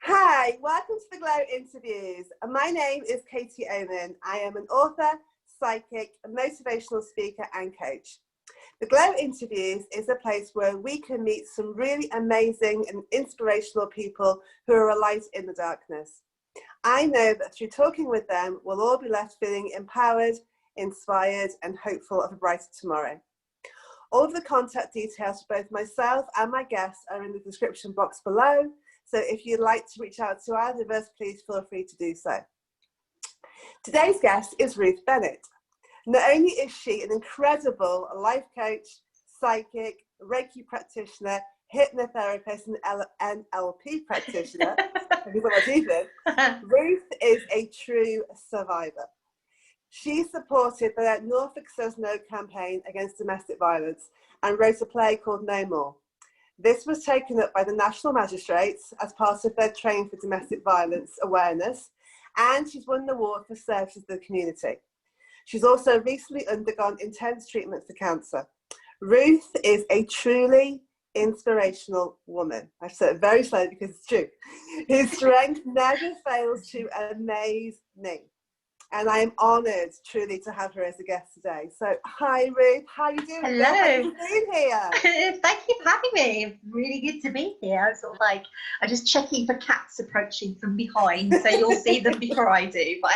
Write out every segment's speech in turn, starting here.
Hi, welcome to the Glow Interviews. My name is Katie Oman. I am an author, psychic, motivational speaker and coach. The Glow Interviews is a place where we can meet some really amazing and inspirational people who are a light in the darkness. I know that through talking with them, we'll all be left feeling empowered, inspired and hopeful of a brighter tomorrow. All of the contact details for both myself and my guests are in the description box below. So if you'd like to reach out to either of us, please feel free to do so. Today's guest is Ruth Bennett. Not only is she an incredible life coach, psychic, Reiki practitioner, hypnotherapist and NLP practitioner, Ruth is a true survivor. She supported the Norfolk Says No campaign against domestic violence and wrote a play called No More. This was taken up by the National Magistrates as part of their Train for Domestic Violence Awareness, and she's won an award for services to the community. She's also recently undergone intense treatment for cancer. Ruth is a truly inspirational woman. I've said it very slowly because it's true. Whose strength never fails to amaze me. And I am honoured truly to have her as a guest today. So, hi Ruth, how are you doing? Hello. Thank you for being here. Thank you for having me. Really good to be here. I'm sort of like, I'm just checking for cats approaching from behind, so you'll see them before I do. But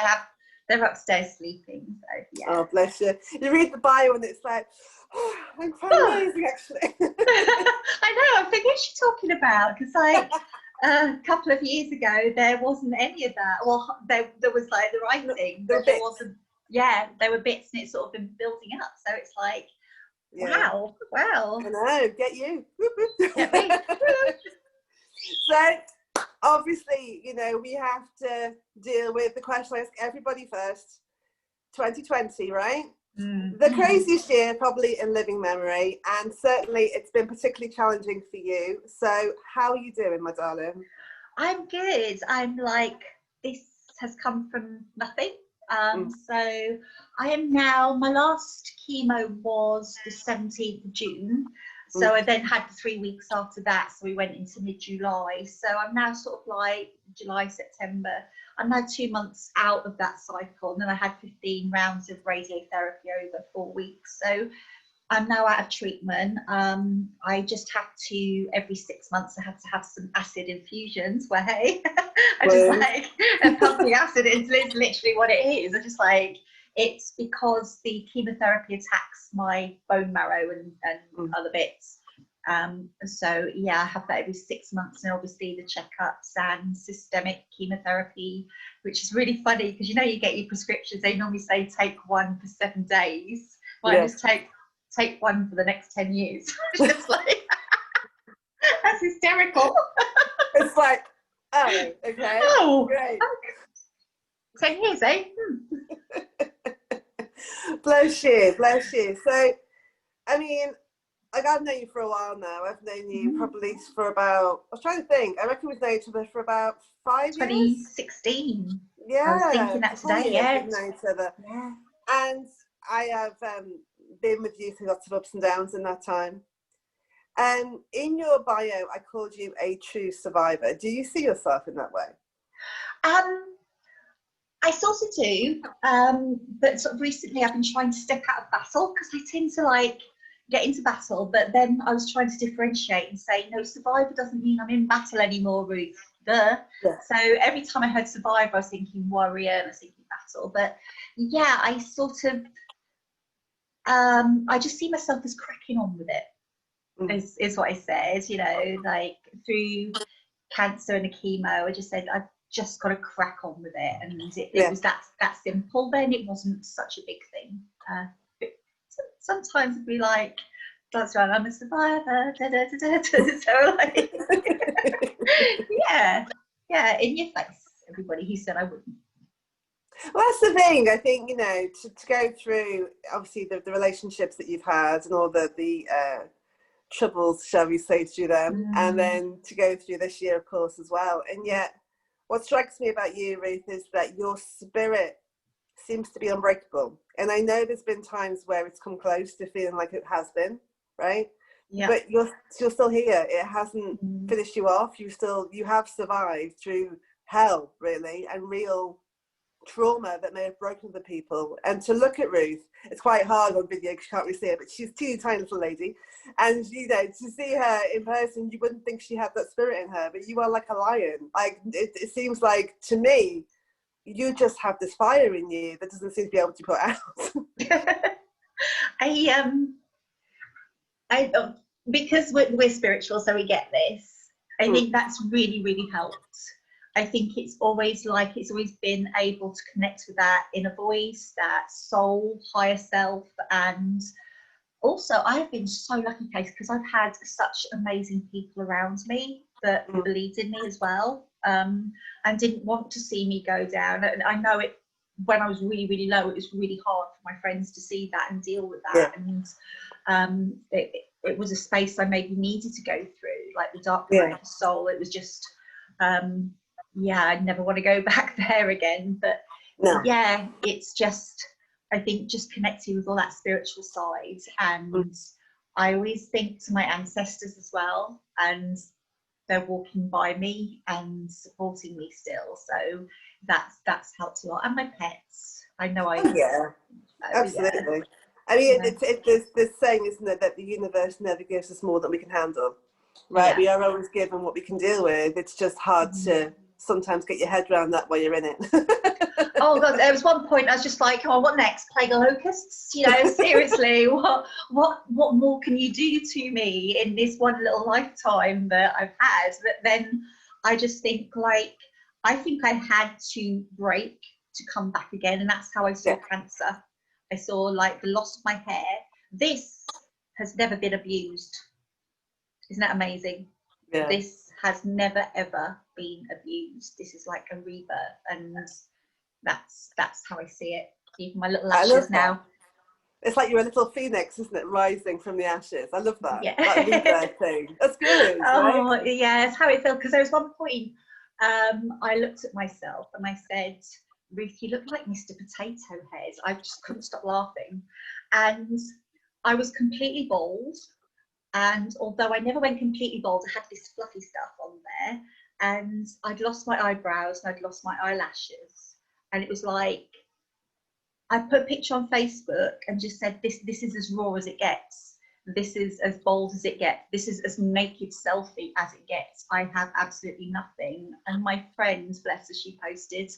they're upstairs sleeping. So yeah. Oh, bless you. You read the bio and it's like, oh, I'm quite amazing actually. I know. I'm thinking, what's she talking about? Because a couple of years ago, there wasn't any of that. Well, there was like the writing, but there wasn't. Yeah, there were bits, and it's sort of been building up. So it's like, wow. I know, get you. Get me. So, obviously, you know, we have to deal with the question I ask everybody first. 2020, right? Mm. The craziest year probably in living memory, and certainly it's been particularly challenging for you. So how are you doing, my darling? I'm good. I'm like, this has come from nothing. So I am now, my last chemo was the 17th of June. So I then had 3 weeks after that. So we went into mid-July. So I'm now sort of like July, September. I'm now 2 months out of that cycle. And then I had 15 rounds of radiotherapy over 4 weeks. So I'm now out of treatment. I just have to, every 6 months, I have to have some acid infusions where, hey, I just like pump the acid into, it's literally what it is. I just like, it's because the chemotherapy attacks my bone marrow and other bits. So yeah, I have that every 6 months, and obviously the checkups and systemic chemotherapy, which is really funny because, you know, you get your prescriptions, they normally say take one for 7 days. Well, I just take one for the next 10 years. It's just like, that's hysterical. It's like, oh, okay. Oh, great. 10 years, eh? Bless you, bless you. So, I mean, like, I've known you for a while now. I've known you probably for about, I was trying to think, I reckon we've known each other for about 5 years. 2016. Yeah. I was thinking that today, yeah. We've known each other. Yeah. And I have been with you through lots of ups and downs in that time. And in your bio, I called you a true survivor. Do you see yourself in that way? I sort of do, but sort of recently I've been trying to step out of battle, because I tend to like get into battle, but then I was trying to differentiate and say, no, survivor doesn't mean I'm in battle anymore, Ruth. Duh. Yeah. So every time I heard survivor, I was thinking warrior, and I was thinking battle. But yeah, I sort of, I just see myself as cracking on with it, is what I said, you know, like through cancer and the chemo, I just said, I've just got to crack on with it. And it was that simple. Then it wasn't such a big thing. But sometimes it'd be like, that's right, I'm a survivor. Da, da, da, da, da. So like, yeah, in your face, everybody who said I wouldn't. Well, that's the thing. I think, you know, to go through obviously the relationships that you've had and all the troubles, shall we say, through them, and then to go through this year, of course, as well. And yet, what strikes me about you, Ruth, is that your spirit seems to be unbreakable. And I know there's been times where it's come close to feeling like it has been, right? but you're still here. It hasn't Mm. finished you off. You have survived through hell, really, and real trauma that may have broken other people. And to look at Ruth, it's quite hard on video because you can't really see her, but she's a teeny tiny little lady, and you know, to see her in person, you wouldn't think she had that spirit in her, but you are like a lion. Like it seems like to me you just have this fire in you that doesn't seem to be able to put out. I because we're spiritual, so we get this. I think that's really, really helped. I think it's always been able to connect with that inner voice, that soul, higher self. And also I've been so lucky, Kate, because I've had such amazing people around me that believed in me as well, and didn't want to see me go down. And I know it, when I was really, really low, it was really hard for my friends to see that and deal with that. And it was a space I maybe needed to go through, like the dark night of the soul. It was just I'd never want to go back there again. But yeah, it's just, I think, just connecting with all that spiritual side. And I always think to my ancestors as well, and they're walking by me and supporting me still. So that's helped a lot. And my pets, I know Absolutely. Yeah. I mean, it's this saying, isn't it, that the universe never gives us more than we can handle, right? Yeah. We are always given what we can deal with. It's just hard to sometimes get your head around that while you're in it. Oh God, there was one point I was just like, oh, what next? Plague of locusts? You know, seriously, what more can you do to me in this one little lifetime that I've had? But then I just think, like, I think I had to break to come back again, and that's how I saw cancer. I saw, like, the loss of my hair. This has never been abused. Isn't that amazing? Yeah. This has never ever been abused. This is like a rebirth, and that's how I see it. Even my little lashes now. It's like you're a little phoenix, isn't it, rising from the ashes? I love that. Yeah. That rebirth thing. That's good. Oh, right? Yeah, that's how it feels. Because there was one point I looked at myself and I said, Ruth, you look like Mr. Potato Head. I just couldn't stop laughing. And I was completely bald. And although I never went completely bald, I had this fluffy stuff on there. And I'd lost my eyebrows and I'd lost my eyelashes. And it was like, I put a picture on Facebook and just said, this is as raw as it gets. This is as bold as it gets. This is as naked selfie as it gets. I have absolutely nothing. And my friend, bless her, she posted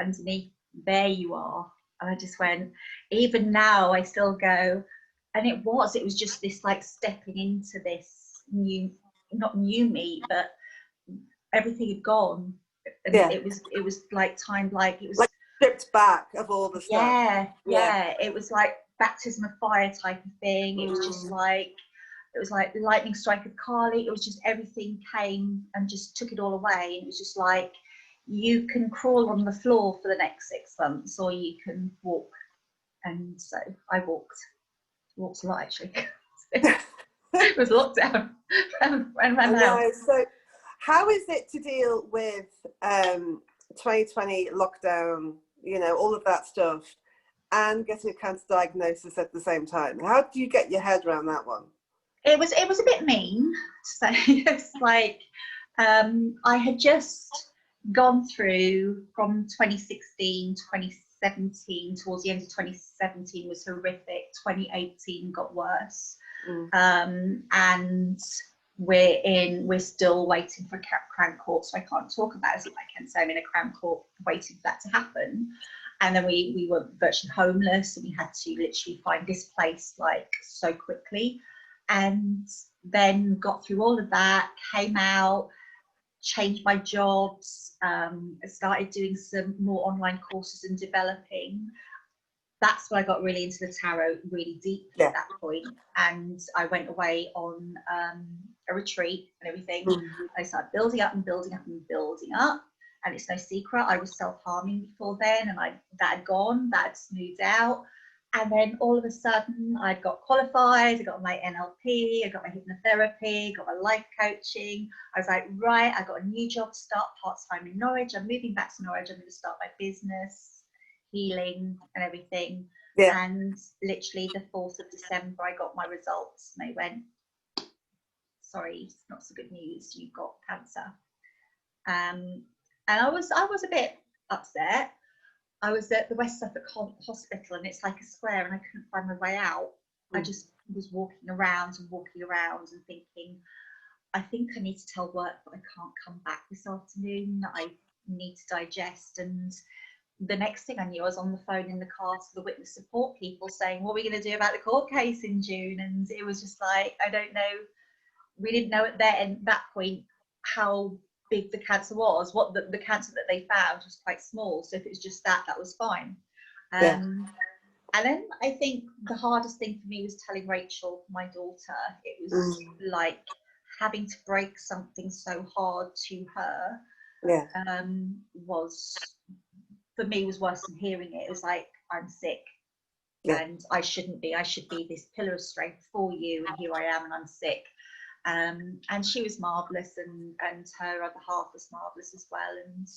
underneath, there you are. And I just went, even now I still go, and it was just this, like, stepping into this new, not new me, but everything had gone. And it was like time, like it was like stripped back of all the stuff. Yeah. It was like baptism of fire type of thing. It was just like, it was like lightning strike of Kali. It was just everything came and just took it all away. It was just like, you can crawl on the floor for the next 6 months, or you can walk. And so I walked a lot, actually. It was lockdown. So how is it to deal with 2020 lockdown, you know, all of that stuff, and getting a cancer diagnosis at the same time? How do you get your head around that one? It was a bit mean. So it's like, I had just gone through from 2016 to 2017. Towards the end of 2017 was horrific. 2018 got worse. And we're still waiting for Crown Court, so I can't talk about it. I can say I'm in a Crown Court waiting for that to happen. And then we were virtually homeless, and we had to literally find this place, like, so quickly. And then got through all of that, came out, changed my jobs, started doing some more online courses and developing. That's when I got really into the tarot really deeply at that point. And I went away on a retreat and everything. I started building up and building up and building up. And it's no secret, I was self-harming before then, and that had gone, that had smoothed out. And then all of a sudden I got qualified, I got my NLP, I got my hypnotherapy, got my life coaching. I was like, right, I got a new job to start part-time in Norwich. I'm moving back to Norwich, I'm going to start my business, healing and everything. And literally the 4th of December I got my results, and they went, sorry, it's not so good news, you've got cancer. And I was a bit upset. I was at the West Suffolk Hospital, and it's like a square, and I couldn't find my way out. I just was walking around and thinking, I think I need to tell work that I can't come back this afternoon. I need to digest. And the next thing I knew, I was on the phone in the car to the witness support people saying, what are we going to do about the court case in June? And it was just like, I don't know. We didn't know at that point how big the cancer was. What the cancer that they found was quite small. So if it was just that was fine. And then I think the hardest thing for me was telling Rachel, my daughter. It was like having to break something so hard to her. Was, for me, was worse than hearing it. It was like, I'm sick and I shouldn't be. I should be this pillar of strength for you, and here I am, and I'm sick. And she was marvellous, and her other half was marvellous as well. And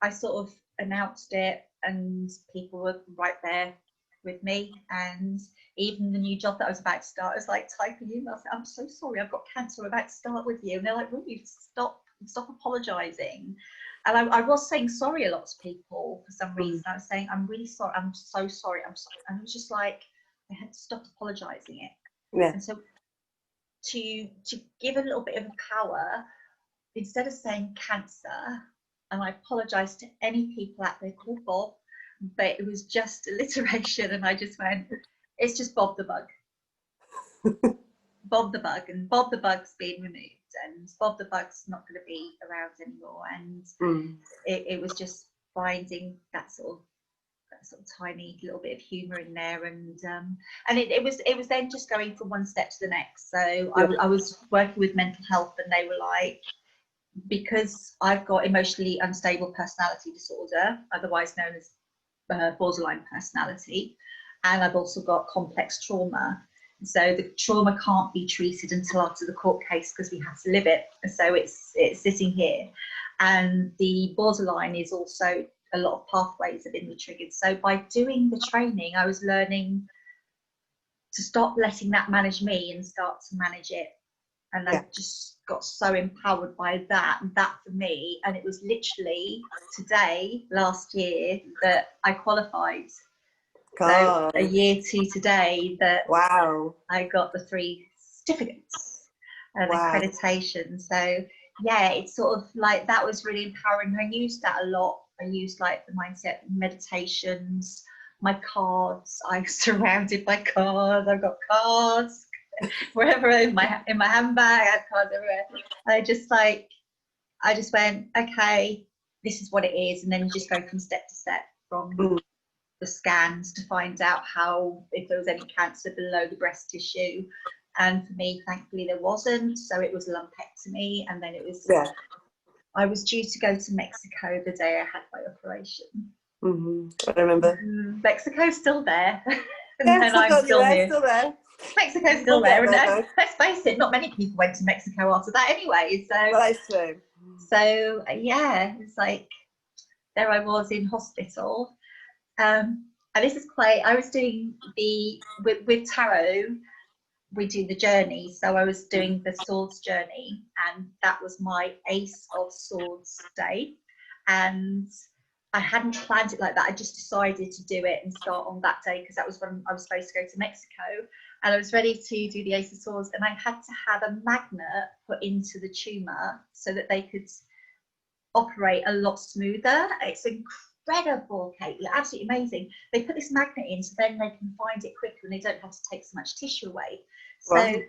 I sort of announced it, and people were right there with me. And even the new job that I was about to start, I was like typing emails, I'm so sorry, I've got cancer, I'm about to start with you. And they're like, really, stop apologising. And I was saying sorry a lot to people for some reason. I was saying, I'm really sorry, I'm so sorry, I'm sorry. And it was just like, I had to stop apologising it. And so to give a little bit of power, instead of saying cancer, and I apologise to any people out there called Bob, but it was just alliteration, and I just went, it's just Bob the Bug. Bob the Bug, and Bob the Bug's been removed, and Bob the Bug's not going to be around anymore. And it was just finding that sort of tiny little bit of humour in there, and it was then just going from one step to the next. So I was working with mental health, and they were like, because I've got emotionally unstable personality disorder, otherwise known as borderline personality, and I've also got complex trauma. So the trauma can't be treated until after the court case because we have to live it. So it's sitting here. And the borderline is also, a lot of pathways have been triggered. So by doing the training, I was learning to stop letting that manage me and start to manage it. And I just got so empowered by that for me. And it was literally last year, that I qualified. God. So a year to today that I got the 3 certificates and accreditation. So yeah, it's sort of like, that was really empowering. I used that a lot. I used like the mindset meditations, my cards. I'm surrounded by cards. I've got cards wherever in my handbag. I have cards everywhere. I just went, okay, this is what it is. And then you just go from step to step, from the scans to find out if there was any cancer below the breast tissue. And for me, thankfully, there wasn't. So it was a lumpectomy. And then it was, I was due to go to Mexico the day I had my operation. I remember. Mexico's still there. And I'm still here. Still there. Mexico's still there. And let's face it, not many people went to Mexico after that anyway. So, well, that's true. So yeah, it's like, there I was in hospital. And this is quite, I was doing with tarot, we do the journey. So I was doing the swords journey, and that was my Ace of Swords day. And I hadn't planned it like that. I just decided to do it and start on that day, because that was when I was supposed to go to Mexico. And I was ready to do the Ace of Swords, and I had to have a magnet put into the tumour so that they could operate a lot smoother. It's incredible, Kate, absolutely amazing. They put this magnet in so then they can find it quicker and they don't have to take so much tissue away. So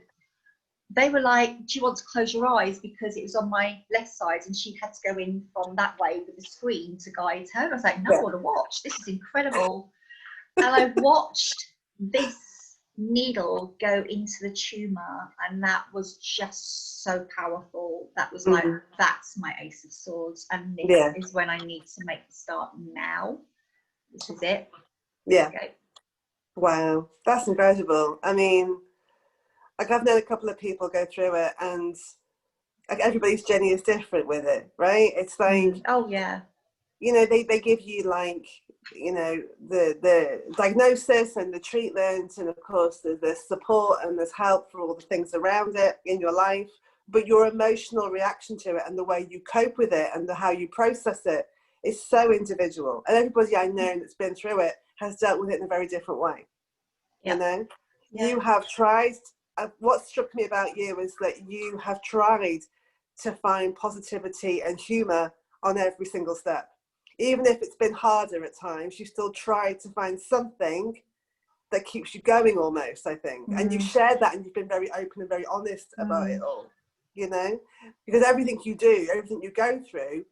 they were like, do you want to close your eyes, because it was on my left side and she had to go in from that way with the screen to guide her. And I was like, no, I want to watch, this is incredible. And I watched this needle go into the tumour, and that was just so powerful. That was like, that's my Ace of Swords, and this is when I need to make the start now. This is it. Okay. Wow, that's incredible. I mean, like, I've known a couple of people go through it, and like, everybody's journey is different with it, right? It's like, you know, they give you like, you know, the diagnosis and the treatment, and of course there's support and there's help for all the things around it in your life, but your emotional reaction to it and the way you cope with it and how you process it is so individual. And everybody I know that's been through it has dealt with it in a very different way. You know, you have tried, what struck me about you is that you have tried to find positivity and humor on every single step. Even if it's been harder at times, you still try to find something that keeps you going almost, I think. And you've shared that, and you've been very open and very honest about it all, you know, because everything you do, everything you go through,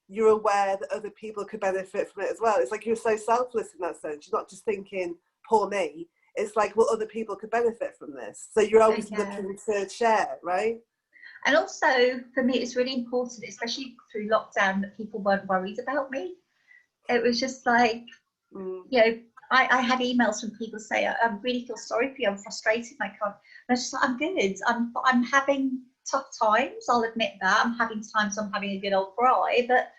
you're aware that other people could benefit from it as well. It's like you're so selfless in that sense. You're not just thinking, poor me. It's like, well, other people could benefit from this. So you're always looking to share, right? And also, for me, it's really important, especially through lockdown, that people weren't worried about me. It was just like, you know, I had emails from people saying, I really feel sorry for you, I'm frustrated, I can't. And I was just like, I'm good. I'm having tough times, I'll admit that. I'm having times I'm having a good old cry, but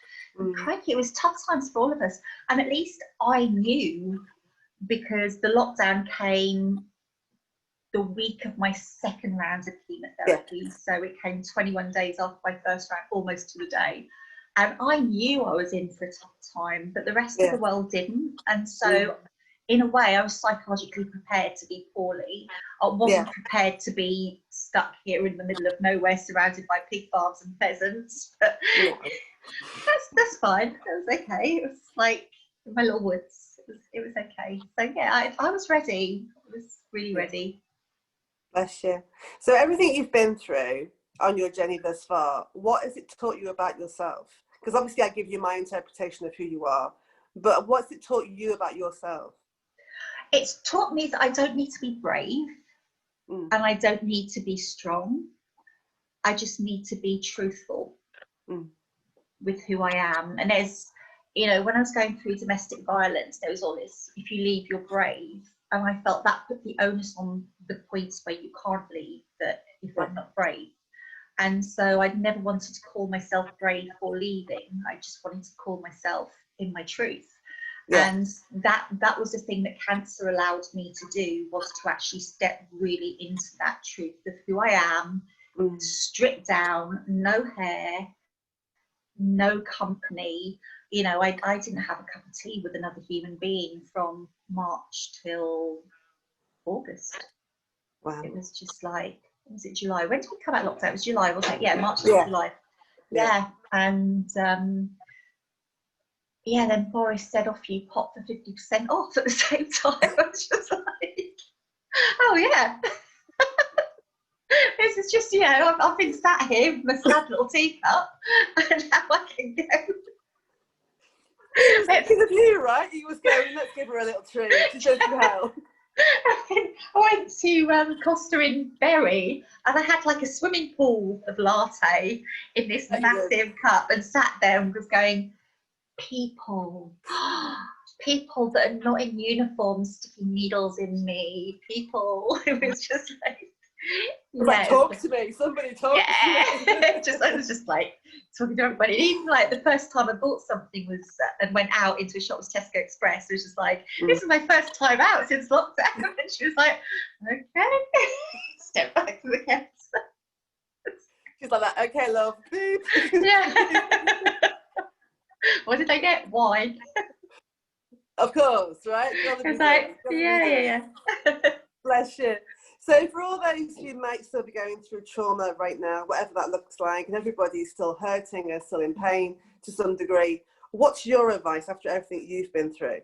crikey, it was tough times for all of us. And at least I knew, because the lockdown came the week of my second round of chemotherapy. So it came 21 days after my first round, almost to the day. And I knew I was in for a tough time, but the rest of the world didn't. And so in a way, I was psychologically prepared to be poorly. I wasn't prepared to be stuck here in the middle of nowhere, surrounded by pig farms and pheasants. But that's fine. It was okay. It was like my little woods. It was okay. So yeah, I was ready. I was really ready. Bless you. So everything you've been through on your journey thus far, what has it taught you about yourself? Because obviously I give you my interpretation of who you are, but what's it taught you about yourself? It's taught me that I don't need to be brave and I don't need to be strong. I just need to be truthful with who I am. And there's, you know, when I was going through domestic violence, there was all this, if you leave, you're brave. And I felt that put the onus on the points where you can't leave, that if I'm not brave. And so I'd never wanted to call myself brave for leaving. I just wanted to call myself in my truth. And that was the thing that cancer allowed me to do, was to actually step really into that truth of who I am, stripped down, no hair, no company. You know, I didn't have a cup of tea with another human being from March till August. Wow. It was just like, was it July? When did we come out of lockdown? It was July, wasn't it? Yeah, March till July. And then Boris said, off you pop for 50% off at the same time. I was just like, oh yeah. This is just, you know, I've been sat here with my sad little teacup, and now I can go. Because of you, right? He was going, let's give her a little treat. She does well. I went to Costa in Berry, and I had like a swimming pool of latte in this massive cup, and sat there and was going, people that are not in uniform sticking needles in me, people. It was just like, talk to me, somebody talk to me. I was just like talking to everybody. And even like the first time I bought something was and went out into a shop, was Tesco Express. It was just like, this is my first time out since lockdown. And she was like, okay, step back to the counter. She's like that, okay, love. Beep. What did I get? Wine. Of course, right? It's like, yeah. Bless you. So for all those who might still be going through trauma right now, whatever that looks like, and everybody's still hurting or still in pain to some degree, what's your advice after everything you've been through?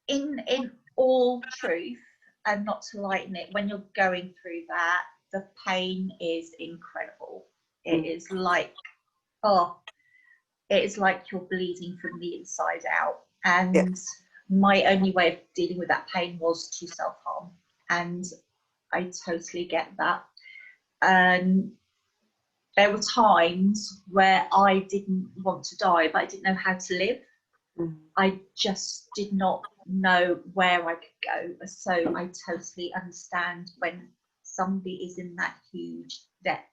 In all truth, and not to lighten it, when you're going through that, the pain is incredible. It is like, it is like you're bleeding from the inside out. And my only way of dealing with that pain was to self-harm. And I totally get that. And there were times where I didn't want to die, but I didn't know how to live. I just did not know where I could go. So I totally understand when somebody is in that huge depth.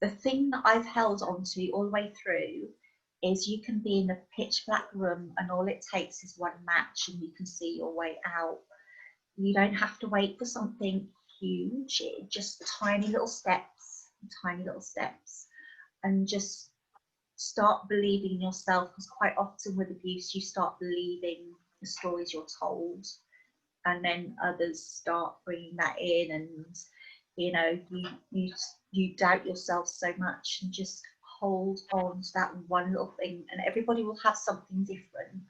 The thing that I've held on to all the way through is you can be in a pitch black room and all it takes is one match and you can see your way out. You don't have to wait for something huge, just tiny little steps, and just start believing in yourself, because quite often with abuse you start believing the stories you're told, and then others start bringing that in, and you doubt yourself so much, and just hold on to that one little thing. And everybody will have something different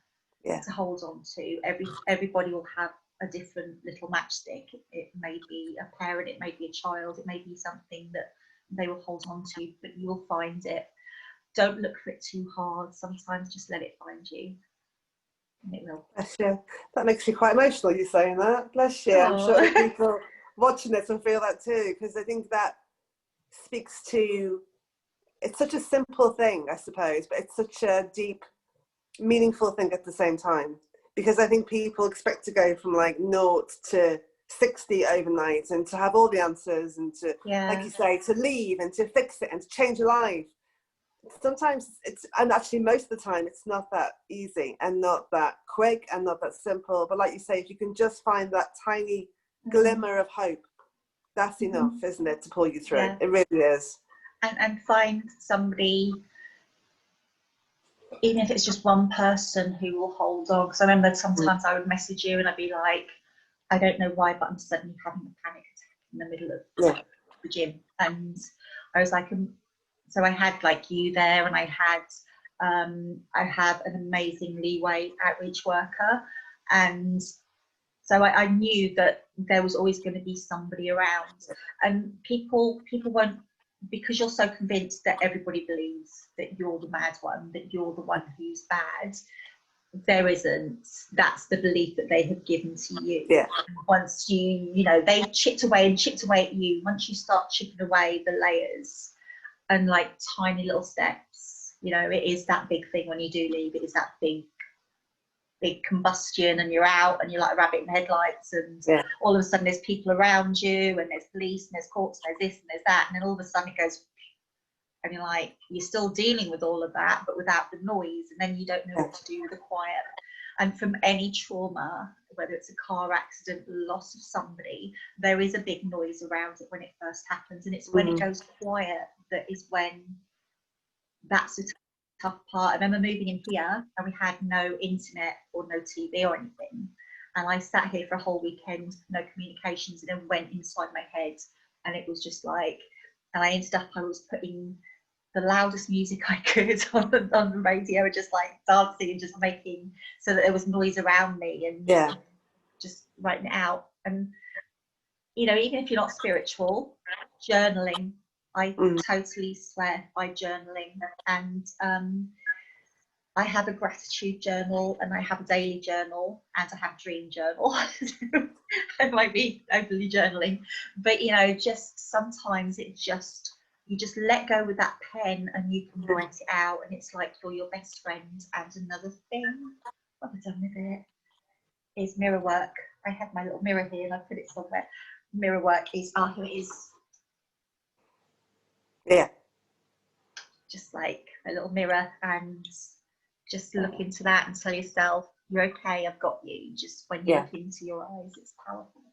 to hold on to. Everybody will have a different little matchstick. It may be a parent, it may be a child, it may be something that they will hold on to, but you will find it. Don't look for it too hard. Sometimes just let it find you, and it will. Bless you. That makes me quite emotional, you saying that. Bless you. Aww. I'm sure people watching this will feel that too, because I think that speaks to, it's such a simple thing, I suppose, but it's such a deep, meaningful thing at the same time. Because I think people expect to go from like 0 to 60 overnight, and to have all the answers, and to, like you say, to leave and to fix it and to change your life. Sometimes and actually most of the time, it's not that easy and not that quick and not that simple. But like you say, if you can just find that tiny glimmer of hope, that's enough, isn't it, to pull you through? It really is. And find somebody, even if it's just one person who will hold on. Because I remember sometimes I would message you and I'd be like, I don't know why, but I'm suddenly having a panic attack in the middle of the gym. And I was like, so I had like you there, and I have an amazing leeway outreach worker. And so I knew that there was always going to be somebody around. And people won't, because you're so convinced that everybody believes that you're the mad one, that you're the one who's bad. There isn't. That's the belief that they have given to you. Yeah. Once they chipped away at you, once you start chipping away the layers and like tiny little steps, it is that big thing when you do leave. It is that big combustion, and you're out and you're like a rabbit in headlights, and all of a sudden there's people around you, and there's police and there's courts and there's this and there's that, and then all of a sudden it goes, and you're like, you're still dealing with all of that but without the noise, and then you don't know what to do with the quiet. And from any trauma, whether it's a car accident, loss of somebody, there is a big noise around it when it first happens, and it's when it goes quiet that is when that's a tough part. I remember moving in here and we had no internet or no TV or anything, and I sat here for a whole weekend, no communications, and then went inside my head, and it was just like, and I ended up, I was putting the loudest music I could on the radio, just like dancing and just making so that there was noise around me, and just writing it out. And even if you're not spiritual, journaling, I totally swear by journaling. And I have a gratitude journal, and I have a daily journal, and I have a dream journal. I might be overly journaling, but just sometimes you just let go with that pen and you can write it out, and it's like you're your best friend. And another thing, what have I done with it, is mirror work. I have my little mirror here and I put it somewhere. Mirror work is, here it is. Yeah. Just like a little mirror, and just look into that and tell yourself, you're okay, I've got you. Just when you look into your eyes, it's powerful.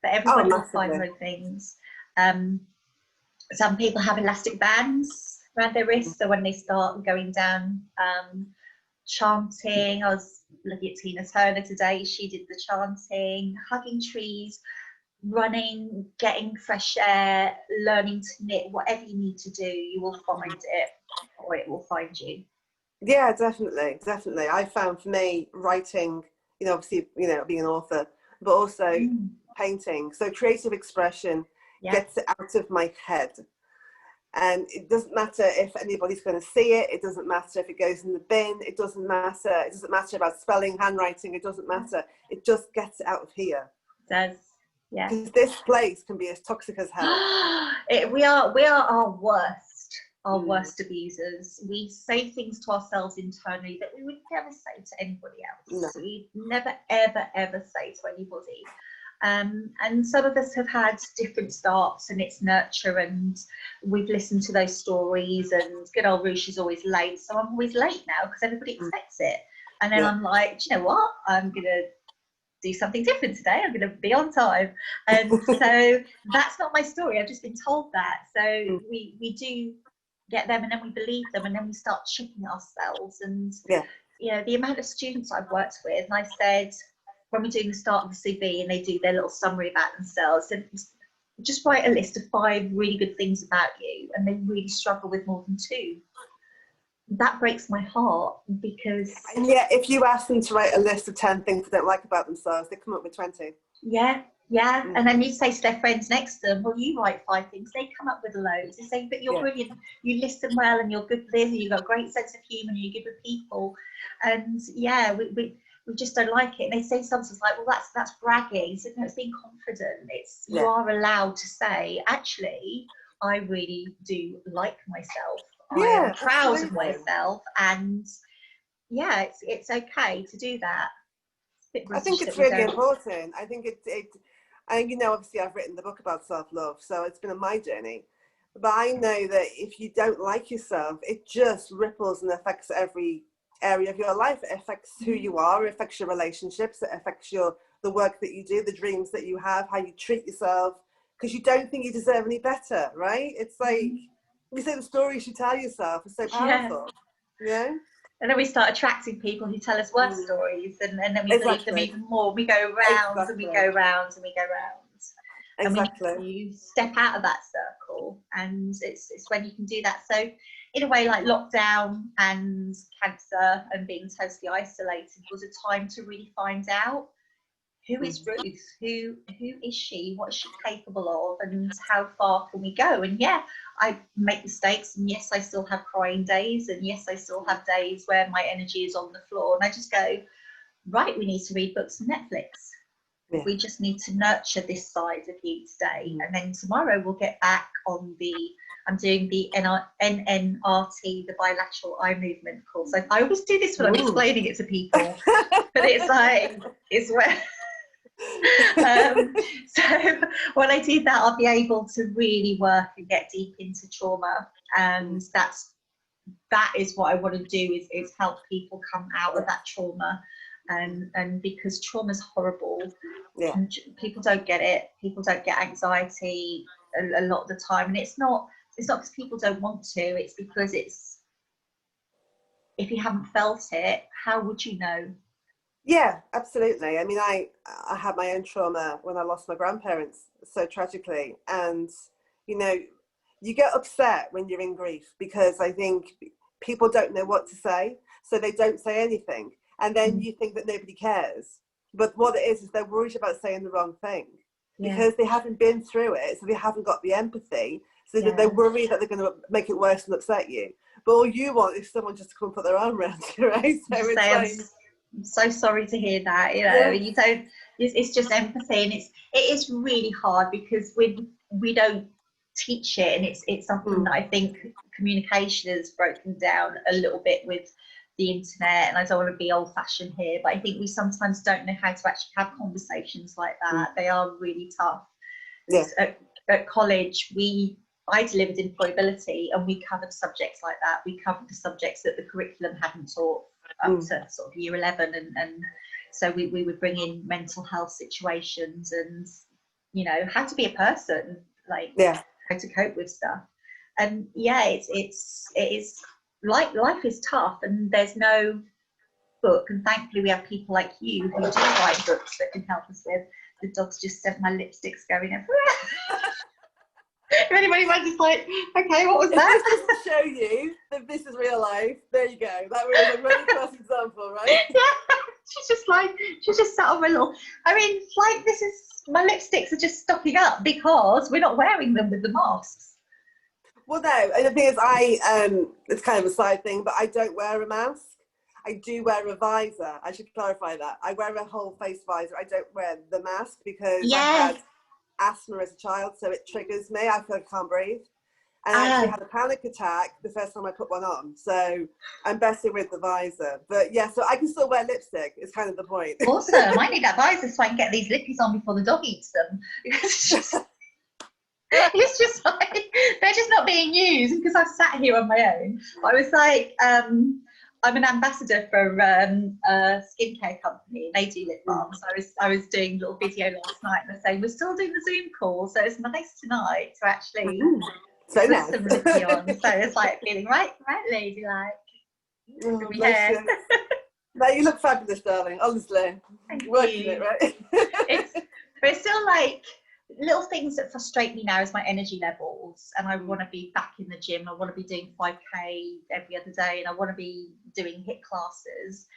But everybody will find those things. Some people have elastic bands around their wrists, so when they start going down, chanting. I was looking at Tina Turner today, she did the chanting, hugging trees, running, getting fresh air, learning to knit, whatever you need to do, you will find it, or it will find you. Yeah, definitely. I found, for me, writing, obviously, being an author, but also painting. So creative expression gets it out of my head. And it doesn't matter if anybody's going to see it. It doesn't matter if it goes in the bin. It doesn't matter. It doesn't matter about spelling, handwriting. It doesn't matter. It just gets it out of here. It does. Yeah. Because this place can be as toxic as hell. We are our worst abusers. We say things to ourselves internally that we would never say to anybody else. No. We never, ever, ever say to anybody. And some of us have had different starts, and it's nurture, and we've listened to those stories, and good old Ruth is always late, so I'm always late now because everybody expects it. And then I'm like, do you know what, I'm gonna do something different today, I'm gonna be on time. And so that's not my story, I've just been told that. So we do get them, and then we believe them, and then we start checking ourselves. And you know, the amount of students I've worked with, and I said, when we're doing the start of the CV and they do their little summary about themselves, and just write a list of 5 really good things about you, and they really struggle with more than 2. That breaks my heart, because... And yet, if you ask them to write a list of 10 things they don't like about themselves, they come up with 20. Yeah. And then you say to their friends next to them, well, you write 5 things. They come up with loads. They say, but you're brilliant. You listen well, and you're good with this, and you've got a great sense of humour, and you're good with people. And we just don't like it. And they say something like, well, that's bragging. So no, it's being confident. It's you are allowed to say, actually, I really do like myself. I am proud of myself, and it's okay to do that. I think it's really important. I think and you know, obviously I've written the book about self-love, so it's been on my journey. But I know that if you don't like yourself, it just ripples and affects every area of your life. It affects who you are, it affects your relationships, it affects the work that you do, the dreams that you have, how you treat yourself, because you don't think you deserve any better, right? It's like, you say the stories you tell yourself are so powerful, you know? And then we start attracting people who tell us worse stories, and then we believe them even more. We go round and we go round and we go round. Exactly. And you step out of that circle, and it's when you can do that. So in a way, like lockdown and cancer and being totally isolated was a time to really find out, who is Ruth? Who is she? What is she capable of? And how far can we go? And I make mistakes, and yes, I still have crying days, and yes, I still have days where my energy is on the floor, and I just go, right, we need to read books and Netflix. We just need to nurture this side of you today, and then tomorrow we'll get back on I'm doing the NNRT, the bilateral eye movement course. I always do this when I'm explaining it to people, but it's where so when I do that, I'll be able to really work and get deep into trauma, and that is what I want to do, is help people come out of that trauma, and because trauma is horrible, and people don't get it. People don't get anxiety a lot of the time, and it's not because people don't want to. It's because if you haven't felt it, how would you know? Yeah, absolutely. I mean, I had my own trauma when I lost my grandparents so tragically, and you know, you get upset when you're in grief, because I think people don't know what to say, so they don't say anything, and then you think that nobody cares. But what it is they're worried about saying the wrong thing, because they haven't been through it, so they haven't got the empathy, so that they worry that they're going to make it worse and upset you. But all you want is someone just to come and put their arm around you, right? So it's like, I'm so sorry to hear that. You know, you don't. It's just empathy, and it is really hard, because we don't teach it, and it's something that I think communication has broken down a little bit with the internet. And I don't want to be old-fashioned here, but I think we sometimes don't know how to actually have conversations like that. They are really tough. At college, I delivered employability, and we covered subjects like that. We covered the subjects that the curriculum hadn't taught up to sort of year 11, and so we would bring in mental health situations, and you know, how to be a person, like how to cope with stuff. And it is like, life is tough, and there's no book, and thankfully we have people like you who do write books that can help us with. The dog's just sent my lipsticks going everywhere. If anybody might just like, okay, what was that? Just to show you that this is real life. There you go. That was a really class example, right? She's just sat on my little. I mean, like, my lipsticks are just stocking up because we're not wearing them with the masks. Well, no, and the thing is, it's kind of a side thing, but I don't wear a mask. I do wear a visor. I should clarify that. I wear a whole face visor. I don't wear the mask because I had asthma as a child, so it triggers me. I feel like I can't breathe. and I actually had a panic attack the first time I put one on. So I'm better with the visor. But yeah, so I can still wear lipstick, is kind of the point. Awesome. I need that visor so I can get these lippies on before the dog eats them. It's just like, they're just not being used because I've sat here on my own. I was like, I'm an ambassador for a skincare company. They do lip balms. I was doing a little video last night and they're saying we're still doing the Zoom call, so it's nice tonight to actually so put nice. some lippy on. So it's like feeling right, lady, like. Oh, bless you. No, you look fabulous, darling. Honestly, working it, right? But it's still like little things that frustrate me now is my energy levels, and I want to be back in the gym. I want to be doing 5K every other day, and I want to be doing HIIT classes.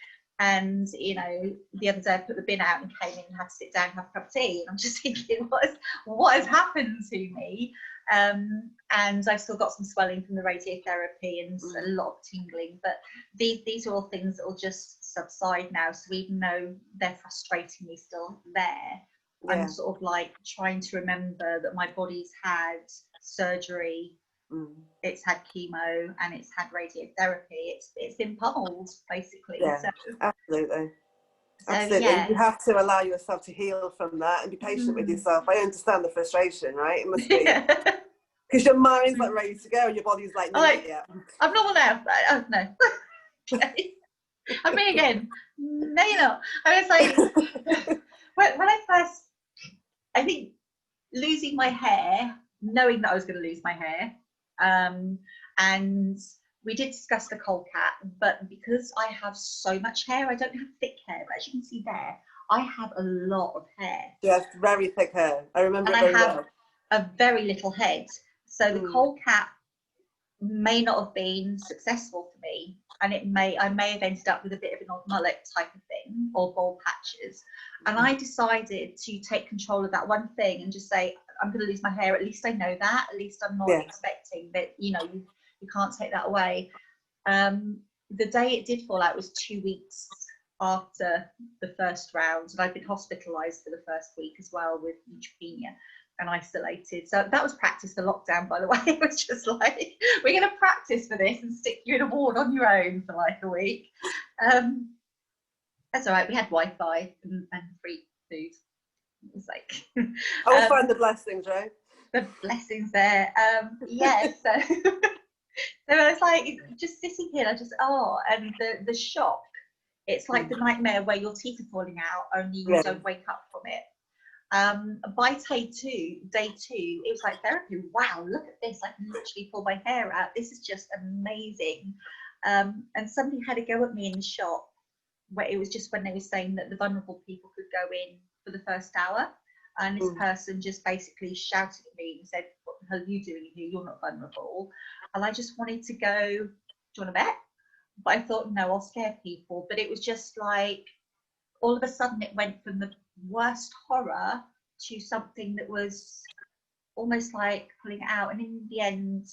And you know, the other day I put the bin out and came in and had to sit down and have a cup of tea, and I'm just thinking, what has happened to me? And I've still got some swelling from the radiotherapy and a lot of tingling, but these are all things that will just subside now. So even though they're frustratingly still there, I'm sort of like trying to remember that my body's had surgery, it's had chemo, and it's had radiotherapy. It's been pummeled, basically. Yeah, so, absolutely. So, absolutely. yeah. You have to allow yourself to heal from that and be patient with yourself. I understand the frustration, right? It must be. Because your mind's like ready to go and your body's like, no, I'm normal now. Oh, no. I'm me again. No, you're not. I was like, when I first, I think losing my hair, knowing that I was going to lose my hair, and we did discuss the cold cat, but because I have so much hair, I don't have thick hair, but as you can see there, I have a lot of hair. Yes, very thick hair. I remember and it very I have well. a very little head. So the cold cat may not have been successful for me, and I may have ended up with a bit of an odd mullet type of thing, or bald patches. And I decided to take control of that one thing and just say, I'm going to lose my hair. At least I know that. At least I'm not expecting that. You know, you can't take that away. The day it did fall out was 2 weeks after the first round, and I'd been hospitalised for the first week as well with neutropenia and isolated. So that was practice for lockdown, by the way. It was just like, we're going to practice for this and stick you in a ward on your own for like a week. That's all right. We had Wi-Fi and free food. It was like, I will find the blessings, right? The blessings there. Yeah. So I was like, just sitting here, I just and the shock. It's like the nightmare where your teeth are falling out, only you don't wake up from it. By day two, it was like therapy. Wow, look at this! I can literally pull my hair out. This is just amazing. And somebody had a go at me in the shop, where it was just when they were saying that the vulnerable people could go in for the first hour, and this person just basically shouted at me and said, "What the hell are you doing here? You're not vulnerable." And I just wanted to go, "Do you want to bet?" But I thought, no, I'll scare people. But it was just like, all of a sudden it went from the worst horror to something that was almost like pulling it out. And in the end,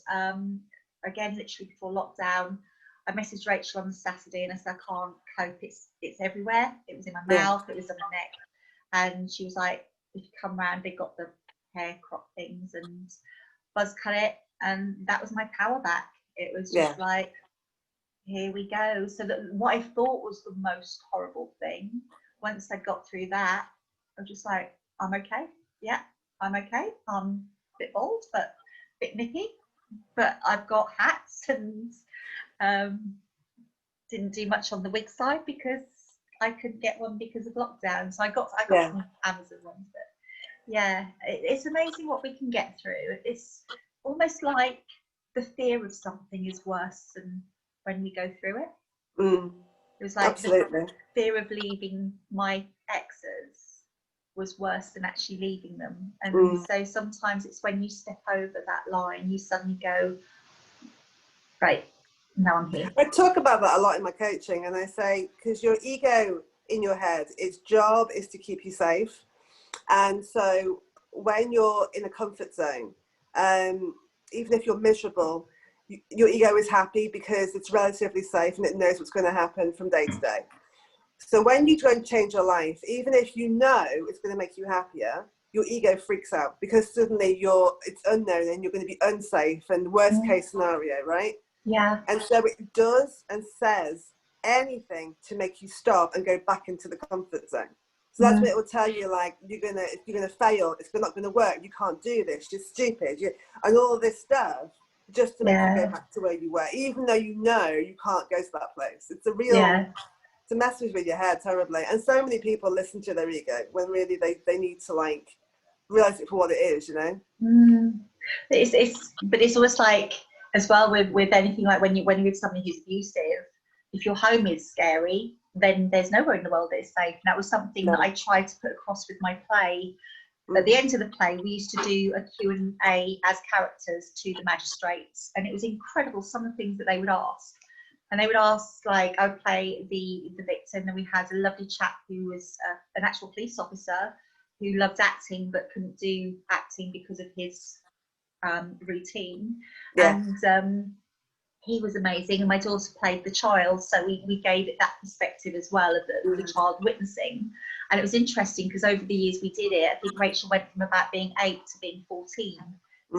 again, literally before lockdown, I messaged Rachel on the Saturday and I said, I can't cope, it's everywhere. It was in my mouth, it was on my neck. And she was like, if you come round, they got the hair crop things and buzz cut it. And that was my power back. It was just like, here we go. So that what I thought was the most horrible thing, once I got through that, I was just like, I'm okay. Yeah, I'm okay. I'm a bit bald, but a bit nippy. But I've got hats and didn't do much on the wig side because I couldn't get one because of lockdown. So I got some Amazon ones. But yeah, it's amazing what we can get through. It's almost like the fear of something is worse than when we go through it. It was like the fear of leaving my exes was worse than actually leaving them. And so sometimes it's when you step over that line, you suddenly go, right, now I'm here. I talk about that a lot in my coaching, and I say, because your ego in your head, its job is to keep you safe. And so when you're in a comfort zone, even if you're miserable, your ego is happy because it's relatively safe and it knows what's going to happen from day to day. So when you try and change your life, even if you know it's going to make you happier, your ego freaks out because suddenly it's unknown and you're going to be unsafe and worst case scenario, right? Yeah. And so it does and says anything to make you stop and go back into the comfort zone. So that's what it will tell you, like, if you're gonna fail, it's not gonna work, you can't do this, you're stupid, and all this stuff, just to make you go back to where you were, even though you know you can't go to that place. It's a real, it's a message with your head terribly. And so many people listen to their ego when really they need to, like, realize it for what it is, you know. But it's almost like, as well, with anything, like when you're with somebody who's abusive, if your home is scary, then there's nowhere in the world that is safe. And that was something that I tried to put across with my play. At the end of the play, we used to do a Q&A as characters to the magistrates, and it was incredible, some of the things that they would ask. And they would ask, like, I would play the victim, and we had a lovely chap who was an actual police officer who loved acting but couldn't do acting because of his routine. And he was amazing, and my daughter played the child, so we gave it that perspective as well of the child witnessing. And it was interesting because over the years we did it, I think Rachel went from about being 8 to being 14,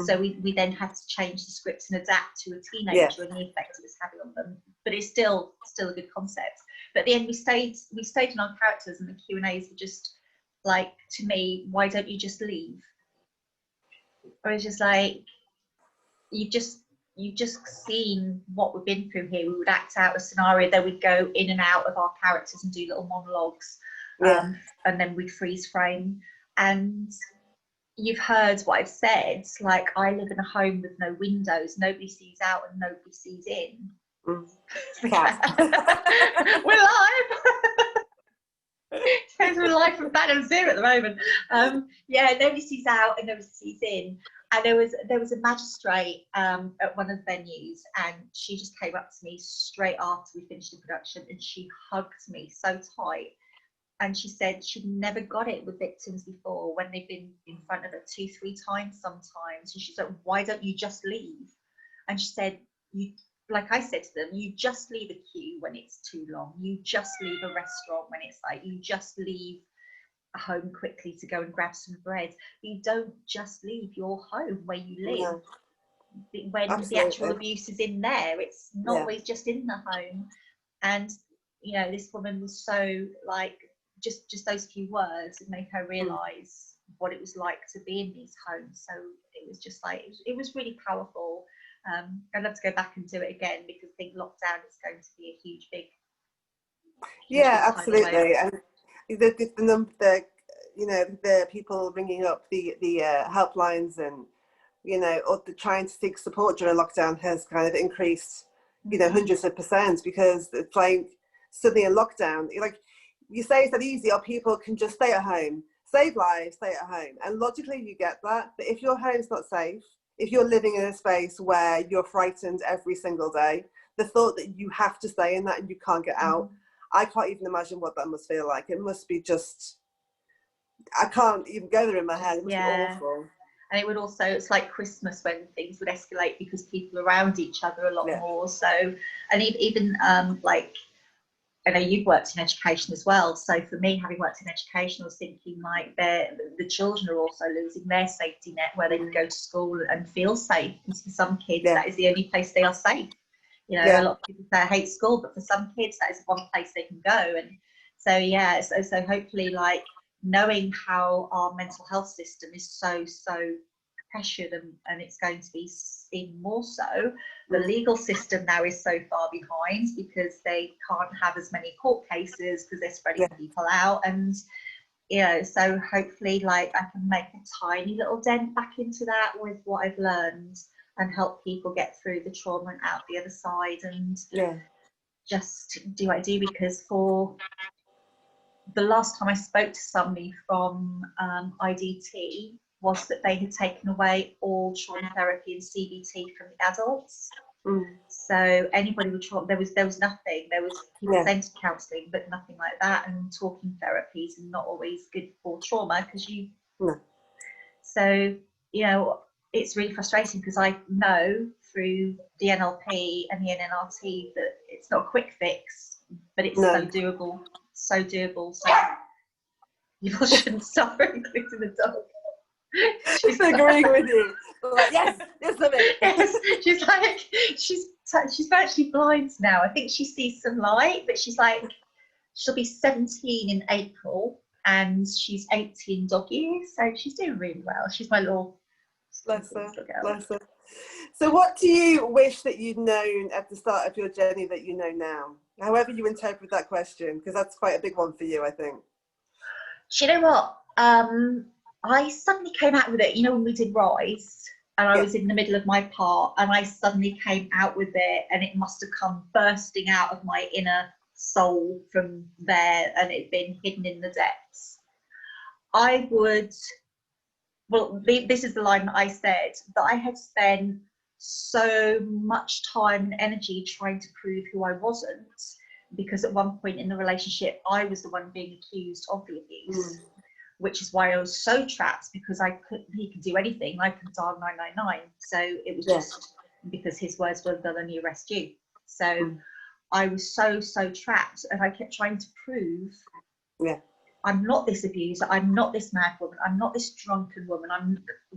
so we then had to change the scripts and adapt to a teenager and the effect it was having on them. But it's still a good concept. But at the end we stayed in our characters, and the Q&As were just like, to me, why don't you just leave? I was just like, you've just seen what we've been through here. We would act out a scenario, then we'd go in and out of our characters and do little monologues, and then we'd freeze frame. And you've heard what I've said, like, I live in a home with no windows, nobody sees out and nobody sees in. We're live. We're live from Banner Zoo at the moment. Nobody sees out and nobody sees in. And there was a magistrate at one of the venues, and she just came up to me straight after we finished the production, and she hugged me so tight. And she said she'd never got it with victims before when they've been in front of her 2-3 times sometimes. And she's like, why don't you just leave? And she said, like I said to them, you just leave a queue when it's too long. You just leave a restaurant when it's like, you just leave a home quickly to go and grab some bread. You don't just leave your home where you live. When the actual abuse is in there, it's not always just in the home. And this woman was so, like, just those few words would make her realize what it was like to be in these homes. So it was just like, it was really powerful. I'd love to go back and do it again, because I think lockdown is going to be a huge big absolutely. And the people ringing up the helplines and or trying to seek support during lockdown has kind of increased hundreds of %, because it's like suddenly in lockdown, like you say, it's that easy, or people can just stay at home, save lives, stay at home, and logically you get that. But if your home's not safe, if you're living in a space where you're frightened every single day, the thought that you have to stay in that and you can't get out, I can't even imagine what that must feel like. It must be just, I can't even go there in my head. It must be awful. And it would also, it's like Christmas when things would escalate because people are around each other a lot more. So, and even like, I know you've worked in education as well. So for me, having worked in education, I was thinking, like, the children are also losing their safety net where they can go to school and feel safe. Because for some kids, that is the only place they are safe. A lot of people say I hate school, but for some kids, that is one place they can go. And so so hopefully, like, knowing how our mental health system is so pressured, and it's going to be even more so. The legal system now is so far behind because they can't have as many court cases because they're spreading people out. And so hopefully, like, I can make a tiny little dent back into that with what I've learned, and help people get through the trauma and out the other side, and just do what I do. Because for the last time I spoke to somebody from IDT was that they had taken away all trauma therapy and CBT from the adults. So anybody with trauma, there was nothing. There was people-centered counselling, but nothing like that. And talking therapies are not always good for trauma, because So it's really frustrating, because I know through the NLP and the NNRT that it's not a quick fix, but it's so doable. So people shouldn't suffer, including the dog. She's agreeing with you. Like, yes, I'm in. yes, she's like, she's actually blind now. I think she sees some light, but she's like, she'll be 17 in April, and she's 18 dog years, so she's doing really well. She's my little Bless her, little girl. bless her. So what do you wish that you'd known at the start of your journey that you know now? However you interpret that question, because that's quite a big one for you, I think. Do you know what? I suddenly came out with it, you know, when we did Rise, and I was in the middle of my part, and I suddenly came out with it, and it must have come bursting out of my inner soul from there, and it'd been hidden in the depths. I would, well, this is the line that I said, that I had spent so much time and energy trying to prove who I wasn't, because at one point in the relationship, I was the one being accused of the abuse. Which is why I was so trapped, because he could do anything. I could dial 999. So it was just because his words were, they'll only arrest you. So I was so trapped, and I kept trying to prove, I'm not this abuser, I'm not this mad woman, I'm not this drunken woman. At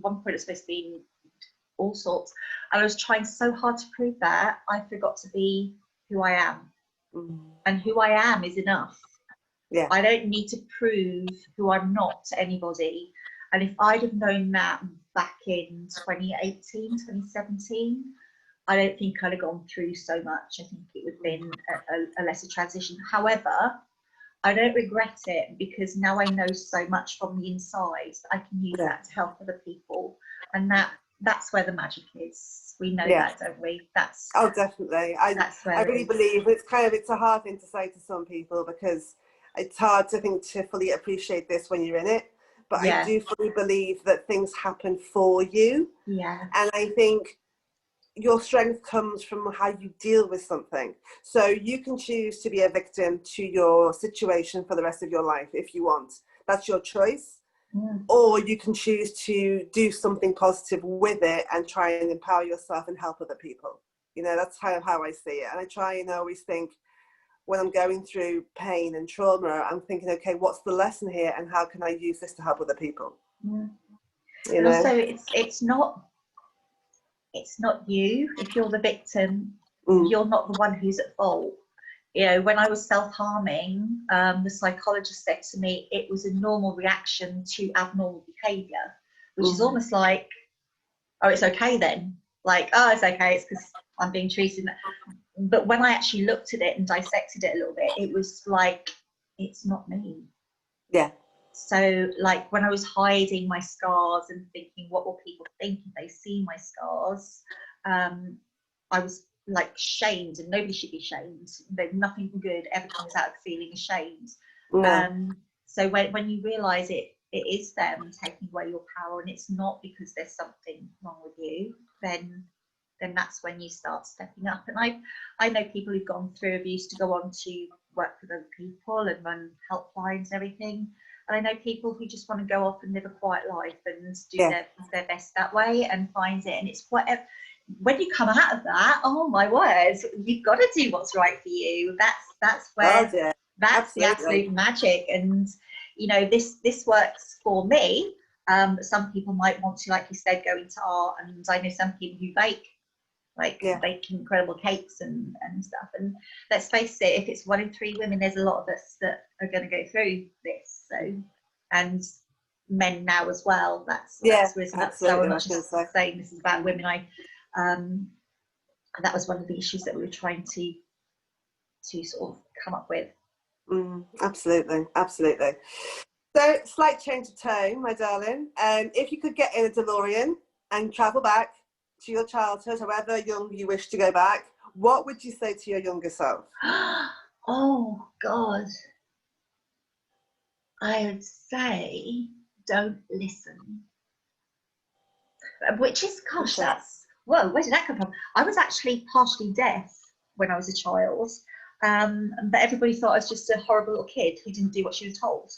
one point it's supposed to be all sorts. And I was trying so hard to prove that, I forgot to be who I am. And who I am is enough. I don't need to prove who I'm not to anybody. And if I'd have known that back in 2018, 2017, I don't think I'd have gone through so much. I think it would have been a lesser transition. However, I don't regret it, because now I know so much from the inside that I can use that to help other people. And that's where the magic is. We know that, don't we? Oh, definitely. I really believe it's a hard thing to say to some people, because it's hard to fully appreciate this when you're in it. But I do fully believe that things happen for you. And I think your strength comes from how you deal with something. So you can choose to be a victim to your situation for the rest of your life if you want. That's your choice. Or you can choose to do something positive with it and try and empower yourself and help other people. You know, that's how I see it. And I try and always think, when I'm going through pain and trauma, I'm thinking, okay, what's the lesson here, and how can I use this to help other people? You know? Also, it's not you. If you're the victim, you're not the one who's at fault. You know, when I was self-harming, the psychologist said to me it was a normal reaction to abnormal behaviour, which is almost like, oh, it's okay then. Like, oh, it's okay, it's because I'm being treated. But when I actually looked at it and dissected it a little bit, it was like, it's not me. So, like, when I was hiding my scars and thinking, what will people think if they see my scars? I was like shamed, and nobody should be shamed. There's nothing good ever comes out of feeling ashamed. So when you realise it is them taking away your power, and it's not because there's something wrong with you, then that's when you start stepping up. And I know people who've gone through abuse to go on to work with other people and run helplines and everything. And I know people who just want to go off and live a quiet life and do their best that way and find it. And it's whatever. When you come out of that, oh my words, you've got to do what's right for you. That's where that's the absolute magic. And you know, this works for me. Some people might want to, like you said, go into art, and I know some people who bake incredible cakes and stuff. And let's face it, if it's 1 in 3 women, there's a lot of us that are going to go through this. So, and men now as well. That's risen up. So I'm not just saying this is about women. That was one of the issues that we were trying to sort of come up with. Absolutely. So, slight change of tone, my darling. If you could get in a DeLorean and travel back to your childhood, however young you wish to go back, what would you say to your younger self? Oh God, I would say don't listen. Which is, gosh, that's, whoa, where did that come from? I was actually partially deaf when I was a child, but everybody thought I was just a horrible little kid who didn't do what she was told,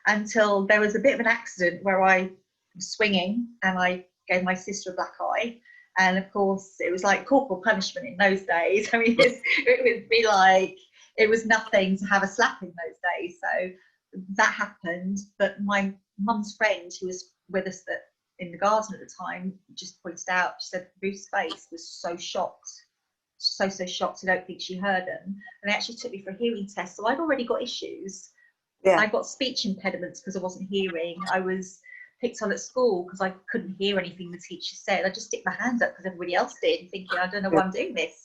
until there was a bit of an accident where I was swinging and I gave my sister a black eye. And of course, it was like corporal punishment in those days. I mean, it would be like, it was nothing to have a slap in those days. So that happened. But my mum's friend, who was with us in the garden at the time just pointed out, she said Ruth's face was so shocked, so shocked. I don't think she heard them, and they actually took me for a hearing test. So I'd already got issues. Yeah. I got speech impediments because I wasn't hearing. I was picked on at school because I couldn't hear anything the teacher said. I just stick my hands up because everybody else did, thinking I don't know why I'm doing this.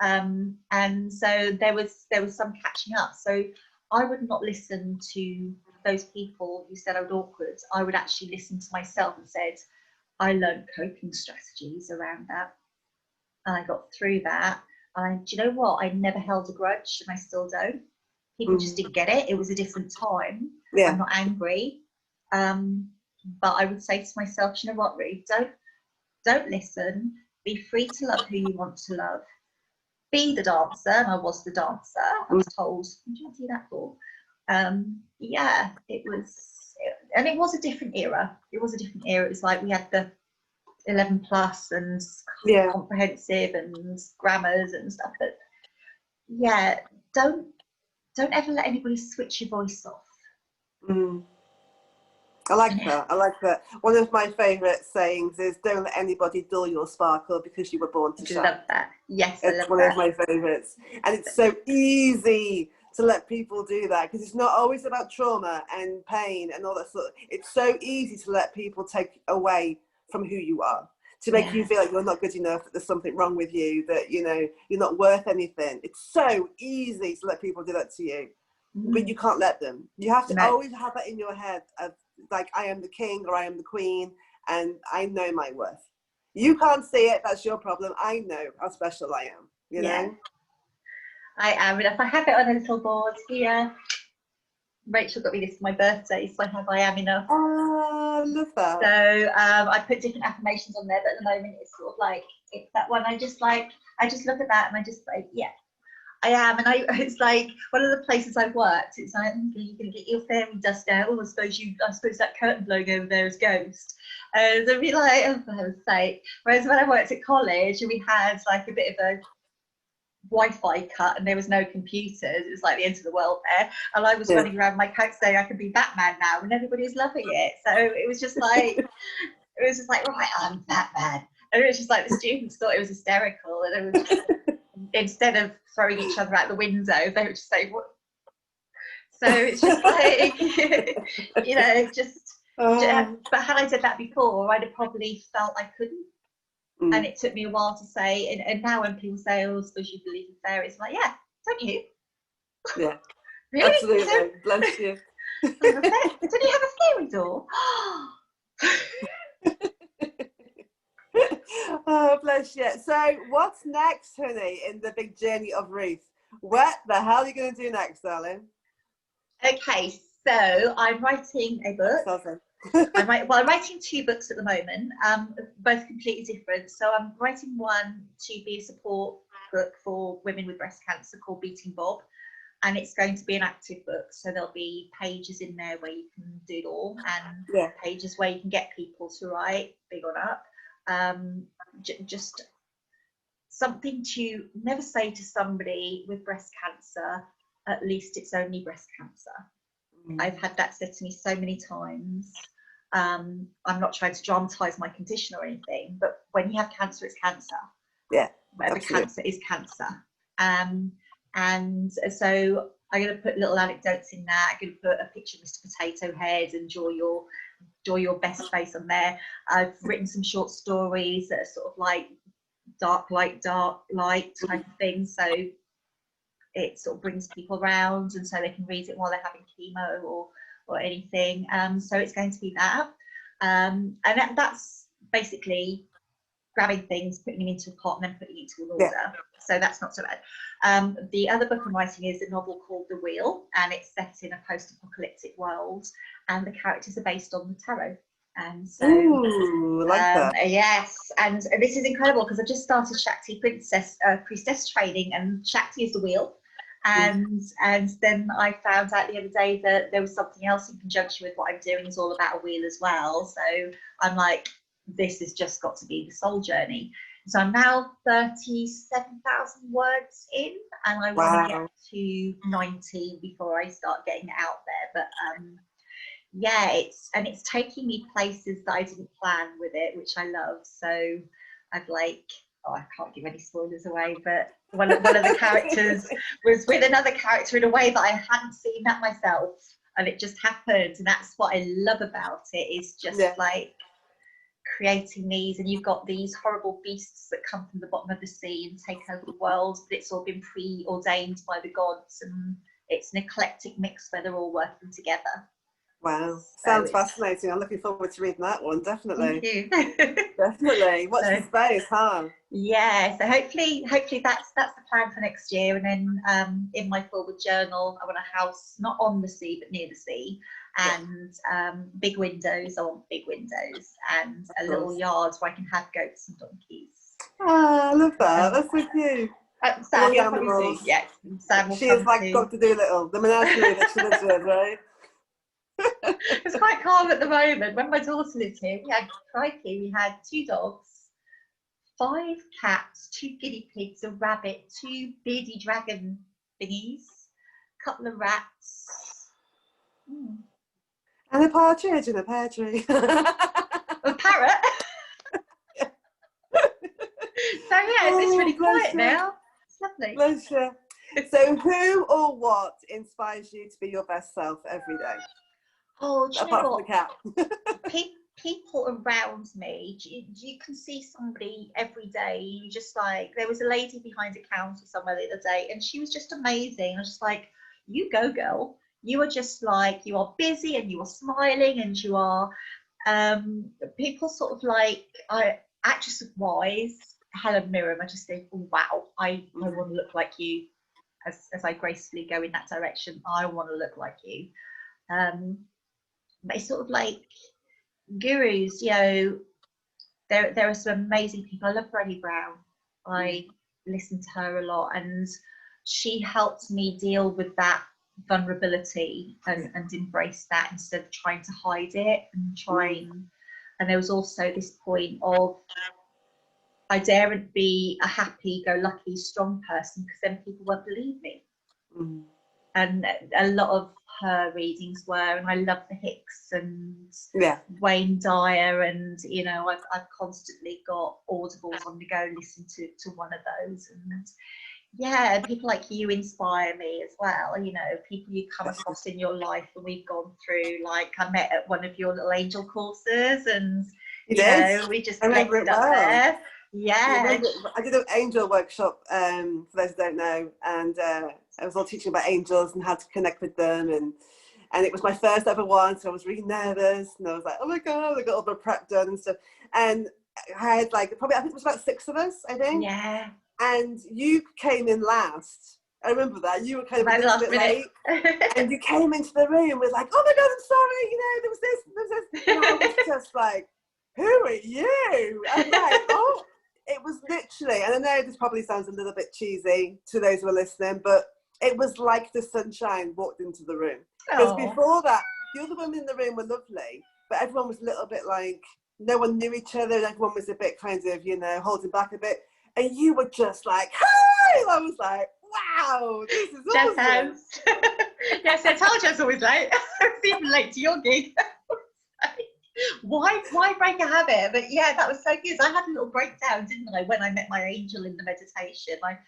And so there was some catching up. So I would not listen to those people who said I was awkward. I would actually listen to myself and said, I learned coping strategies around that. And I got through that. And do you know what? I never held a grudge, and I still don't. People just didn't get it. It was a different time. Yeah. I'm not angry. But I would say to myself, you know what, Ruth, don't listen. Be free to love who you want to love. Be the dancer, and I was the dancer. I was told, what do you want to do that for? Yeah, it was, and it was a different era. It was a different era. It was like we had the 11 plus and comprehensive and grammars and stuff. But yeah, don't ever let anybody switch your voice off. I like that. I like that. One of my favourite sayings is, don't let anybody dull your sparkle because you were born to shine. I love that. Yes, it's one of my favourites. And it's so easy to let people do that because it's not always about trauma and pain and all that sort of, it's so easy to let people take away from who you are, to make you feel like you're not good enough, that there's something wrong with you, that, you know, you're not worth anything. It's so easy to let people do that to you, but you can't let them. You have to always have that in your head of, like, I am the king or I am the queen, and I know my worth. You can't see it, that's your problem. I know how special I am, you know? I am. And if I have it on a little board here, Rachel got me this for my birthday, so I have I am enough. Oh, I love that. So I put different affirmations on there, but at the moment it's sort of like, it's that one. I just look at that and I just like, yeah, I am. And it's like one of the places I've worked, it's like, you're going to get your fairy dust out. Oh, I suppose that curtain blowing over there is ghost. And so I'd be like, oh, for heaven's sake. Whereas when I worked at college and we had like a bit of a Wi-Fi cut and there was no computers, it was like the end of the world there, and I was running around my coat saying I could be Batman now, and everybody was loving it. So it was just like right, I'm Batman. And it was just like the students thought it was hysterical, and it was just, instead of throwing each other out the window, they would just say, what? So it's just like you know, but had I did that before, I'd have probably felt I couldn't. And it took me a while to say, and now when people say, oh, I suppose you believe in fairies, I'm like, yeah, don't you? Yeah, really? absolutely. Bless you. Don't you have a fairy door? Oh, bless you. So what's next, honey, in the big journey of Ruth? What the hell are you going to do next, darling? Okay, so I'm writing a book. I'm writing 2 books at the moment, both completely different. So I'm writing one to be a support book for women with breast cancer called Beating Bob, and it's going to be an active book. So there'll be pages in there where you can doodle, and pages where you can get people to write, big or up. Just something to never say to somebody with breast cancer, at least it's only breast cancer. I've had that said to me so many times. I'm not trying to dramatize my condition or anything, but when you have cancer, it's cancer. Yeah. Whatever absolutely. Cancer is cancer. And so I'm going to put little anecdotes in that. I'm going to put a picture of Mr. Potato Head and draw your best face on there. I've written some short stories that are sort of like dark light type of thing. So it sort of brings people around, and so they can read it while they're having chemo or anything. So it's going to be that. And that's basically grabbing things, putting them into a pot, and then putting it into an order. Yeah. So that's not so bad. The other book I'm writing is a novel called The Wheel, and it's set in a post-apocalyptic world, and the characters are based on the tarot. And so, like that. Yes, and this is incredible because I've just started Shakti priestess training, and Shakti is the wheel. And then I found out the other day that there was something else in conjunction with what I'm doing is all about a wheel as well. So I'm like, this has just got to be the soul journey. So I'm now 37,000 words in, and I want to get to 90 before I start getting it out there. But yeah, it's taking me places that I didn't plan with it, which I love. So I've like, oh, I can't give any spoilers away, but one of the characters was with another character in a way that I hadn't seen that myself, and it just happened. And that's what I love about it, is just like creating these, and you've got these horrible beasts that come from the bottom of the sea and take over the world, but it's all been preordained by the gods, and it's an eclectic mix where they're all working together. Wow, So sounds fascinating. I'm looking forward to reading that one, definitely. Thank you. Definitely. Watch the space, huh? Yeah, so hopefully that's the plan for next year. And then in my forward journal, I want a house not on the sea but near the sea, and big windows. I want big windows and a little yard where I can have goats and donkeys. Ah, I love that. That's so cute. Sam, you'll probably see. Yeah, Sam will she come is like too. Dr. Dolittle, the menagerie that she lives with, right? It's quite calm at the moment. When my daughter lived here, we had 2 dogs, 5 cats, 2 guinea pigs, a rabbit, 2 beardy dragon thingies, a couple of rats. And a partridge in a pear tree. A parrot. So yeah, it's really quiet now. It's lovely. Bless you. So who or what inspires you to be your best self every day? Oh, apart from the cat. People around me, you can see somebody every day. You just like, there was a lady behind a counter somewhere the other day, and she was just amazing. I was just like, you go, girl. You are just like, you are busy and you are smiling, and you are people sort of like, actress of Wise, Helen Mirren. I just think, oh, wow, I want to look like you. As I gracefully go in that direction, I want to look like you. But it's sort of like gurus, you know, there are some amazing people. I love Brené Brown. I listen to her a lot, and she helped me deal with that vulnerability and embrace that instead of trying to hide it and trying. And there was also this point of, I daren't be a happy-go-lucky, strong person, because then people won't believe me. And a lot of her readings were, and I love the Hicks and Wayne Dyer, and you know, I've constantly got audibles on the go, listen to one of those. And yeah, people like you inspire me as well. You know, people you come across in your life, and we've gone through, like I met at one of your little angel courses, and you know, we just connected up there. Yeah, I did an angel workshop, for those who don't know, and I was all teaching about angels and how to connect with them, and it was my first ever one, so I was really nervous, and I was like, oh my god, I got all the prep done and stuff, and I had like probably, I think it was about 6 of us, I think. Yeah. And you came in last. I remember that. You were kind of a little bit late, and you came into the room with like, oh my god, I'm sorry, you know, there was this, and I was just like, who are you? And like, oh. It was literally, and I know this probably sounds a little bit cheesy to those who are listening, but it was like the sunshine walked into the room. Because before that, the other women in the room were lovely, but everyone was a little bit like, no one knew each other, and everyone was a bit kind of, you know, holding back a bit. And you were just like, hi! I was like, wow, this is awesome. Yes, I told you I was always late. I was even late to your gig. Why break a habit? But yeah, that was so good. I had a little breakdown, didn't I, when I met my angel in the meditation. I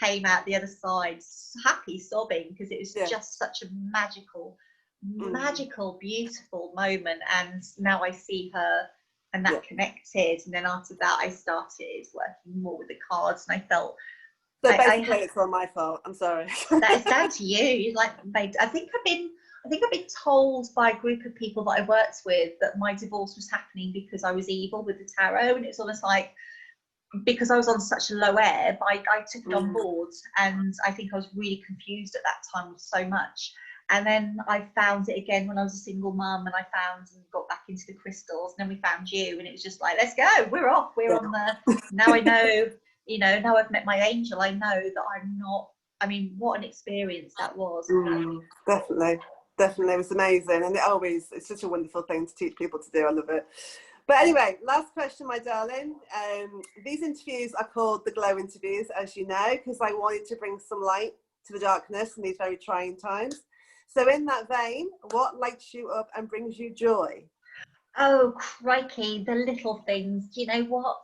came out the other side happy, sobbing, because it was just such a magical, beautiful moment. And now I see her, and that connected. And then after that, I started working more with the cards, and I felt. So basically, it's all my fault. I'm sorry. That is down to you. Like, I think I've been told by a group of people that I worked with that my divorce was happening because I was evil with the tarot, and it's almost like, because I was on such a low ebb, I took it on board, and I think I was really confused at that time with so much. And then I found it again when I was a single mum, and I found and got back into the crystals, and then we found you, and it was just like, let's go, we're off, we're on the, now I know, you know, now I've met my angel, I know that I'm not, I mean, what an experience that was. Definitely, it was amazing, and it's such a wonderful thing to teach people to do. I love it. But anyway, last question, my darling. These interviews are called the Glow interviews, as you know, because I wanted to bring some light to the darkness in these very trying times. So in that vein, what lights you up and brings you joy? Oh, crikey, the little things. Do you know what?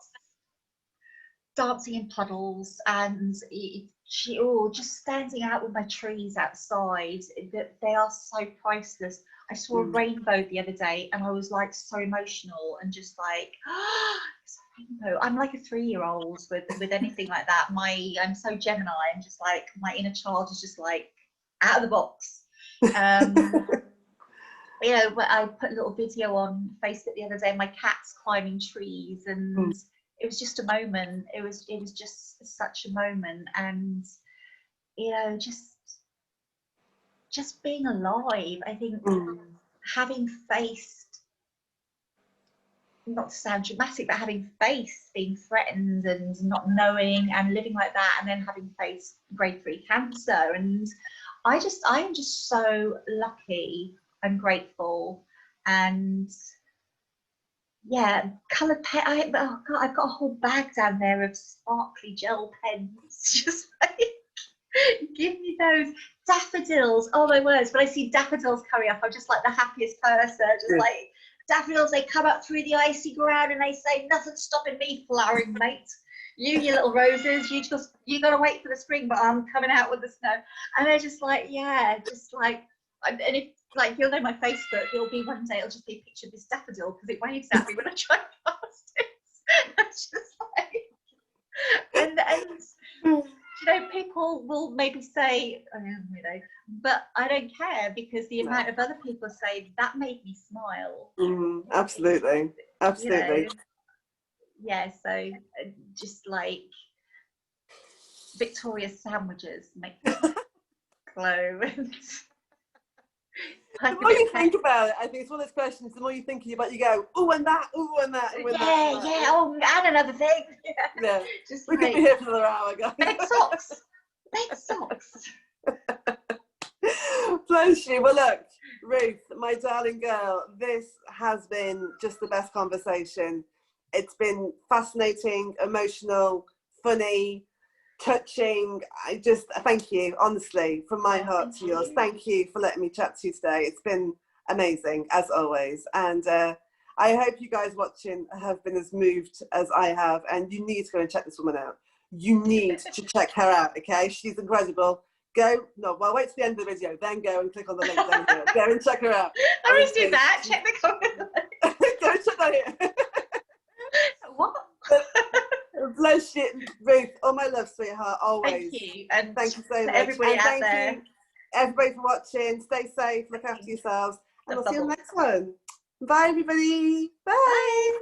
Dancing in puddles and just standing out with my trees outside. They are so priceless. I saw a rainbow the other day and I was like so emotional and just like, oh, it's a rainbow. I'm like a 3-year-old with anything like that. I'm so Gemini. I'm just like, my inner child is just like out of the box. You know, I put a little video on Facebook the other day, my cat's climbing trees, and it was just a moment. It was just such a moment, and you know, just being alive. I think having faced, not to sound dramatic, but having faced being threatened and not knowing and living like that, and then having faced grade 3 cancer, and I am just so lucky and grateful. And yeah, coloured pen. Oh God, I've got a whole bag down there of sparkly gel pens. Just like, give me those daffodils. Oh my words! When I see daffodils coming up, I'm just like the happiest person. Just like daffodils, they come up through the icy ground and they say, "Nothing's stopping me flowering, mate. You little roses, you gotta wait for the spring, but I'm coming out with the snow." And they're just like, yeah, just like, and if like you'll know my Facebook, it'll be one day it'll just be a picture of this daffodil because it waves at me when I drive past it. It's just like, and you know, people will maybe say, oh, you know, but I don't care because the amount of other people say that made me smile. Absolutely, absolutely. You know? Yeah, so just like Victoria's sandwiches make me glow. The more you think about it, I think it's one of those questions, the more you think about it, you go, oh, and that, oh, and that, oh, and that. Yeah, oh, and another thing. Yeah. Just we like, could be here for another hour, guys. Bed socks. Bed socks. Bless you. Well, look, Ruth, my darling girl, this has been just the best conversation. It's been fascinating, emotional, funny, touching. I just thank you, honestly, from my heart to yours. Thank you for letting me chat to you today. It's been amazing, as always. And I hope you guys watching have been as moved as I have. And you need to go and check this woman out. You need to check her out, okay? She's incredible. Wait till the end of the video, then go and click on the link down here. Go and check her out. I always do that. Check the comment. Go and check that here. What? Bless you, Ruth. All my love, sweetheart, always. Thank you. And thank you so much. Everybody out thank there. you, everybody, for watching. Stay safe, look after yourselves, and we'll see you in the next one. Bye, everybody. Bye.